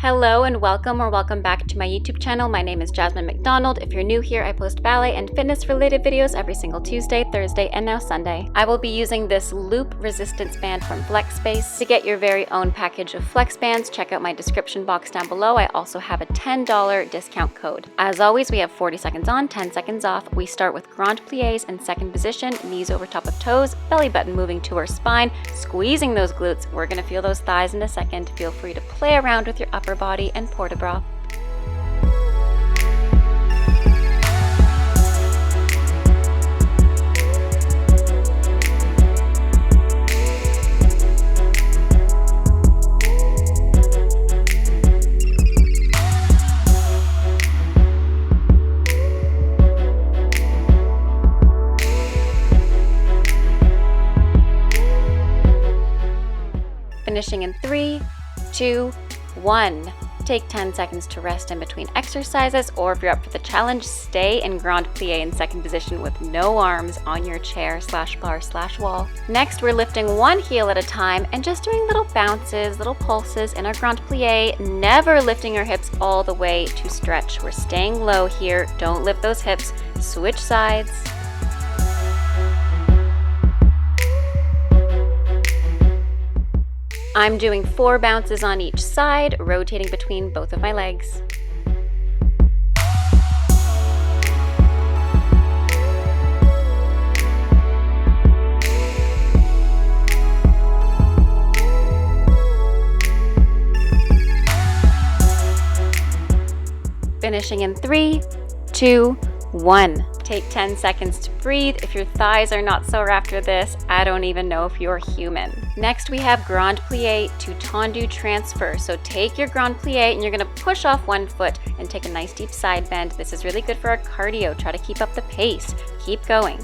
Hello and welcome or welcome back to my YouTube channel. My name is Jasmine McDonald. If you're new here, I post ballet and fitness related videos every single Tuesday, Thursday, and now Sunday. I will be using this loop resistance band from FlexSpace. To get your very own package of flex bands, check out my description box down below. I also have a $10 discount code. As always, we have 40 seconds on, 10 seconds off. We start with grand plies in second position, knees over top of toes, belly button moving to our spine, squeezing those glutes. We're gonna feel those thighs in a second. Feel free to play around with your upper body and port-a-bras. Finishing in 3, 2, 1. Take 10 seconds to rest in between exercises, or if you're up for the challenge, stay in grand plie in second position with no arms on your chair / bar / wall. Next, we're lifting one heel at a time and just doing little bounces, little pulses in our grand plie, never lifting our hips all the way to stretch. We're staying low here. Don't lift those hips. Switch sides. I'm doing 4 bounces on each side, rotating between both of my legs. Finishing in 3, 2, 1. Take 10 seconds to breathe. If your thighs are not sore after this, I don't even know if you're human. Next, we have grand plie to tendu transfer. So take your grand plie and you're gonna push off one foot and take a nice deep side bend. This is really good for our cardio. Try to keep up the pace. Keep going.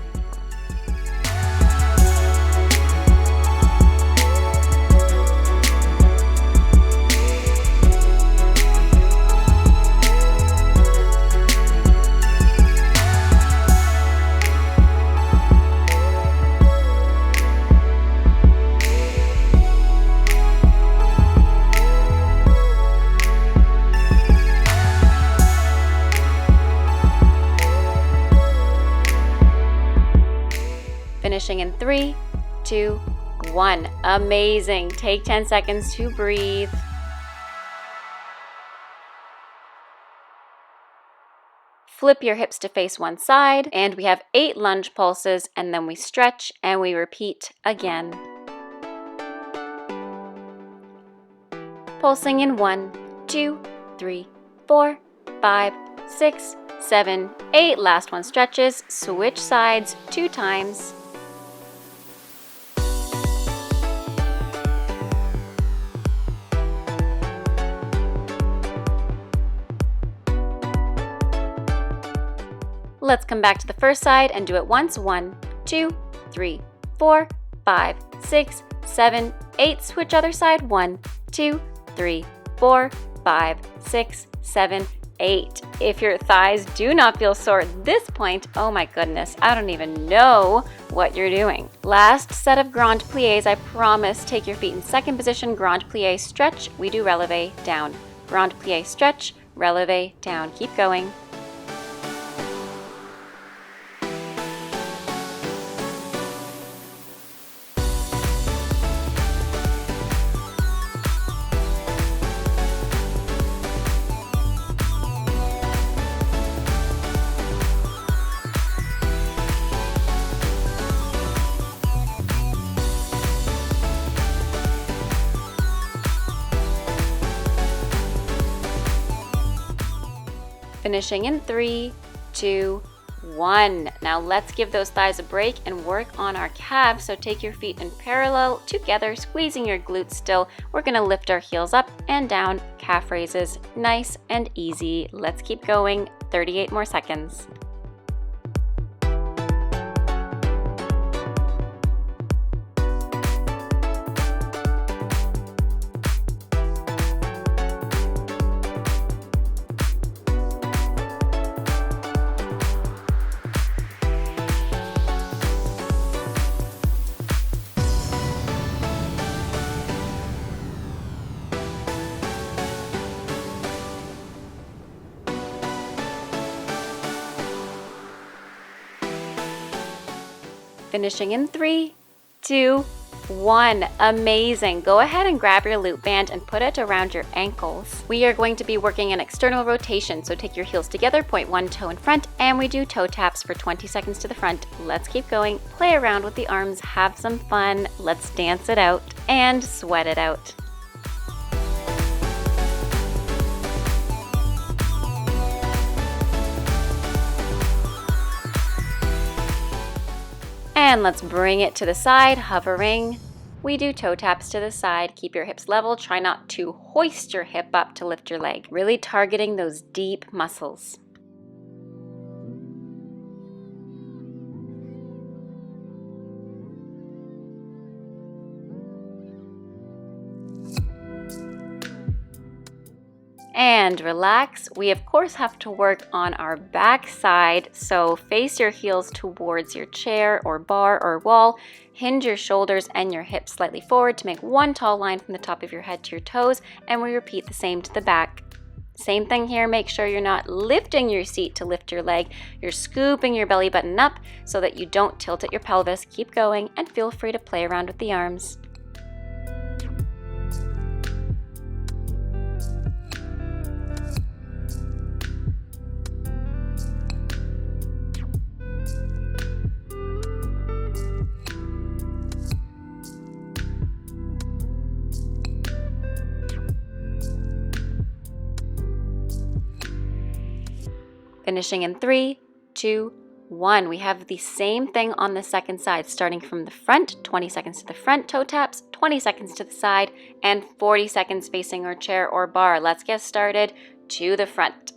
Finishing in 3, 2, 1. Amazing. Take 10 seconds to breathe. Flip your hips to face one side, and we have 8 lunge pulses, and then we stretch and we repeat again. Pulsing in 1, 2, 3, 4, 5, 6, 7, 8. Last one stretches. Switch sides 2 times. Let's come back to the first side and do it once. 1, 2, 3, 4, 5, 6, 7, 8. Switch other side. 1, 2, 3, 4, 5, 6, 7, 8. If your thighs do not feel sore at this point, oh my goodness, I don't even know what you're doing. Last set of grand plies, I promise. Take your feet in second position, grand plie, stretch. We do releve, down. Grand plie, stretch, releve, down. Keep going. Finishing in 3, 2, 1. Now let's give those thighs a break and work on our calves. So take your feet in parallel together, squeezing your glutes still. We're gonna lift our heels up and down, calf raises, nice and easy. Let's keep going, 38 more seconds. Finishing in 3, 2, 1. Amazing. Go ahead and grab your loop band and put it around your ankles. We are going to be working an external rotation, so take your heels together, point one toe in front, and we do toe taps for 20 seconds to the front. Let's keep going. Play around with the arms, have some fun. Let's dance it out and sweat it out. And let's bring it to the side, hovering. We do toe taps to the side. Keep your hips level. Try not to hoist your hip up to lift your leg. Really targeting those deep muscles. And relax. We of course have to work on our back side, so face your heels towards your chair or bar or wall. Hinge your shoulders and your hips slightly forward to make one tall line from the top of your head to your toes, and we repeat the same to the back. Same thing here, make sure you're not lifting your seat to lift your leg. You're scooping your belly button up so that you don't tilt at your pelvis. Keep going and feel free to play around with the arms. Finishing in 3, 2, 1. We have the same thing on the second side, starting from the front, 20 seconds to the front, toe taps, 20 seconds to the side, and 40 seconds facing our chair or bar. Let's get started. To the front.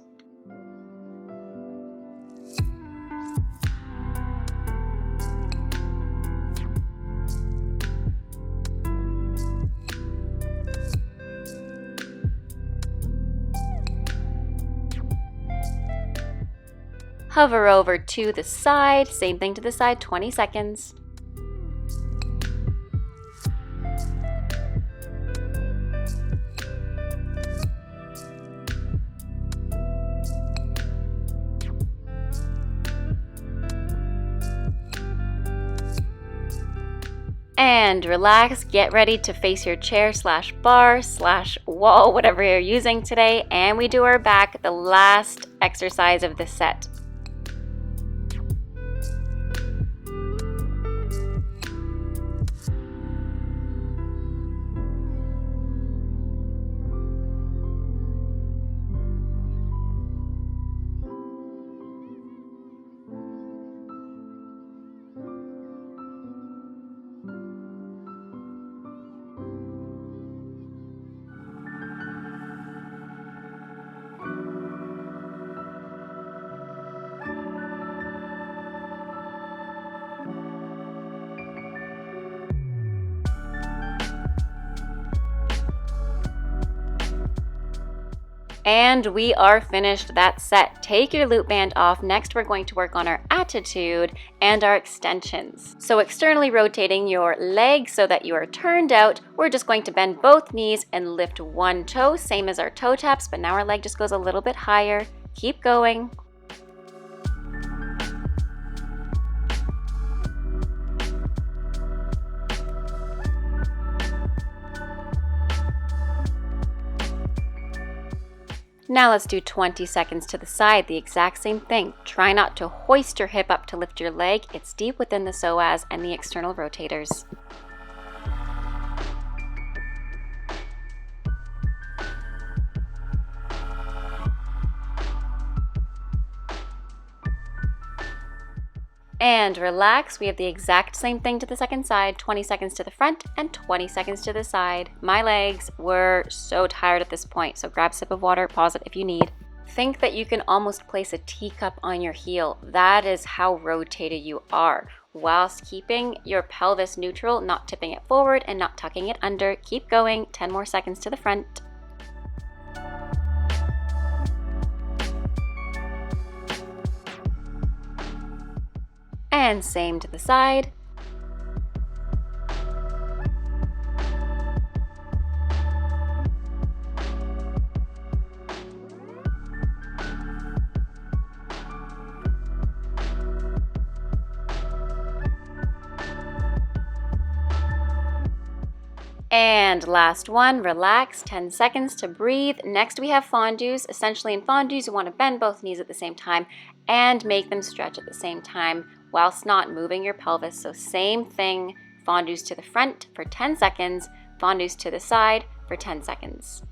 Hover over to the side, same thing to the side, 20 seconds. And relax, get ready to face your chair slash bar slash wall, whatever you're using today, and we do our back, the last exercise of the set. And we are finished that set. Take your loop band off. Next, we're going to work on our attitude and our extensions. So externally rotating your legs so that you are turned out, we're just going to bend both knees and lift one toe, same as our toe taps, but now our leg just goes a little bit higher. Keep going. Now let's do 20 seconds to the side, the exact same thing. Try not to hoist your hip up to lift your leg. It's deep within the psoas and the external rotators. And relax. We have the exact same thing to the second side, 20 seconds to the front and 20 seconds to the side. My legs were so tired at this point, so grab a sip of water, pause it if you need. Think that you can almost place a teacup on your heel. That is how rotated you are, whilst keeping your pelvis neutral, not tipping it forward and not tucking it under. Keep going, 10 more seconds to the front. And same to the side. And last one, relax, 10 seconds to breathe. Next we have fondues. Essentially in fondues, you want to bend both knees at the same time and make them stretch at the same time whilst not moving your pelvis. So same thing, fondues to the front for 10 seconds, fondues to the side for 10 seconds.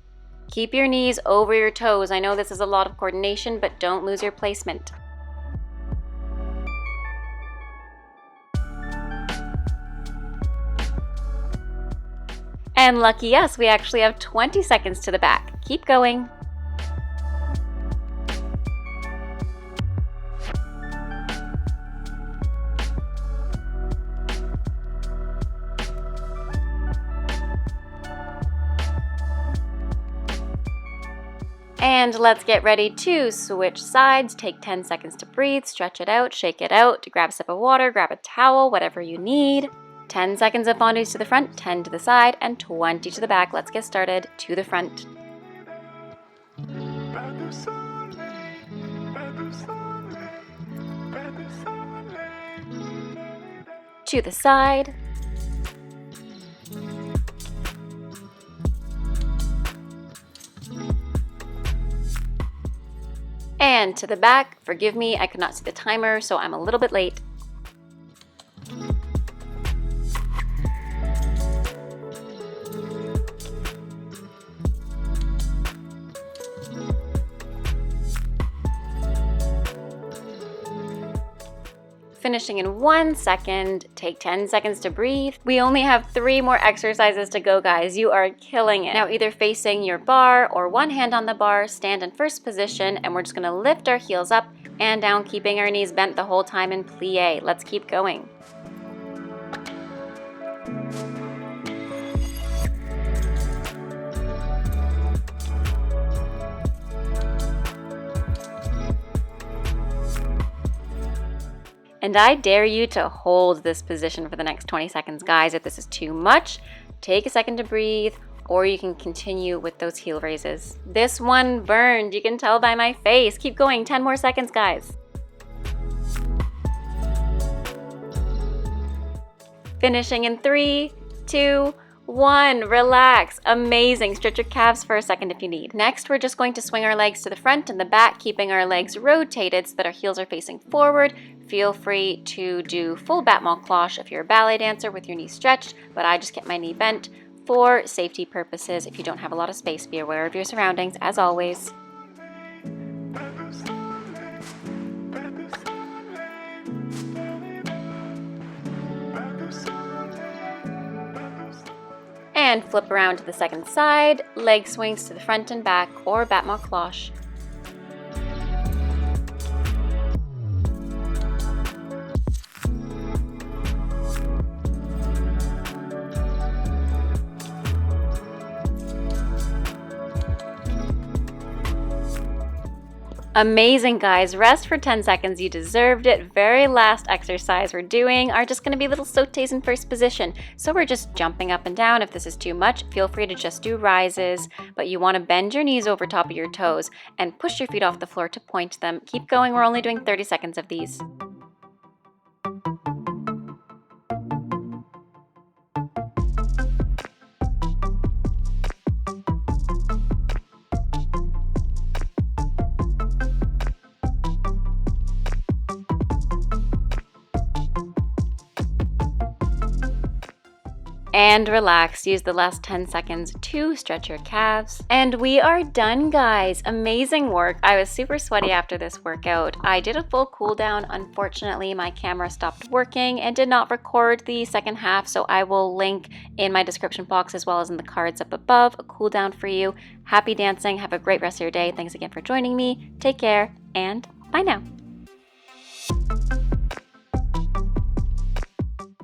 Keep your knees over your toes. I know this is a lot of coordination, but don't lose your placement. And lucky us, we actually have 20 seconds to the back. Keep going. And let's get ready to switch sides. Take 10 seconds to breathe, stretch it out, shake it out, grab a sip of water, grab a towel, whatever you need. 10 seconds of fondues to the front, 10 to the side, and 20 to the back. Let's get started. To the front. To the side. And to the back. Forgive me, I could not see the timer, so I'm a little bit late. Finishing in 1 second. Take 10 seconds to breathe. We only have 3 more exercises to go, guys. You are killing it. Now either facing your bar or one hand on the bar, stand in first position, and we're just gonna lift our heels up and down, keeping our knees bent the whole time in plie. Let's keep going. And I dare you to hold this position for the next 20 seconds, guys. If this is too much, take a second to breathe, or you can continue with those heel raises. This one burned, you can tell by my face. Keep going, 10 more seconds, guys. Finishing in 3, 2, 1, relax, amazing. Stretch your calves for a second if you need. Next, we're just going to swing our legs to the front and the back, keeping our legs rotated so that our heels are facing forward. Feel free to do full battement cloche if you're a ballet dancer with your knees stretched, but I just get my knee bent for safety purposes. If you don't have a lot of space, be aware of your surroundings as always. And flip around to the second side, leg swings to the front and back, or battement cloche. Amazing, guys. Rest for 10 seconds. You deserved it. Very last exercise we're doing are just going to be little sautés in first position. So we're just jumping up and down. If this is too much, feel free to just do rises, but you want to bend your knees over top of your toes and push your feet off the floor to point them. Keep going. We're only doing 30 seconds of these. And relax. Use the last 10 seconds to stretch your calves. And we are done, guys. Amazing work. I was super sweaty after this workout. I did a full cool down. Unfortunately, my camera stopped working and did not record the second half, so I will link in my description box as well as in the cards up above a cool down for you. Happy dancing. Have a great rest of your day. Thanks again for joining me. Take care and bye now.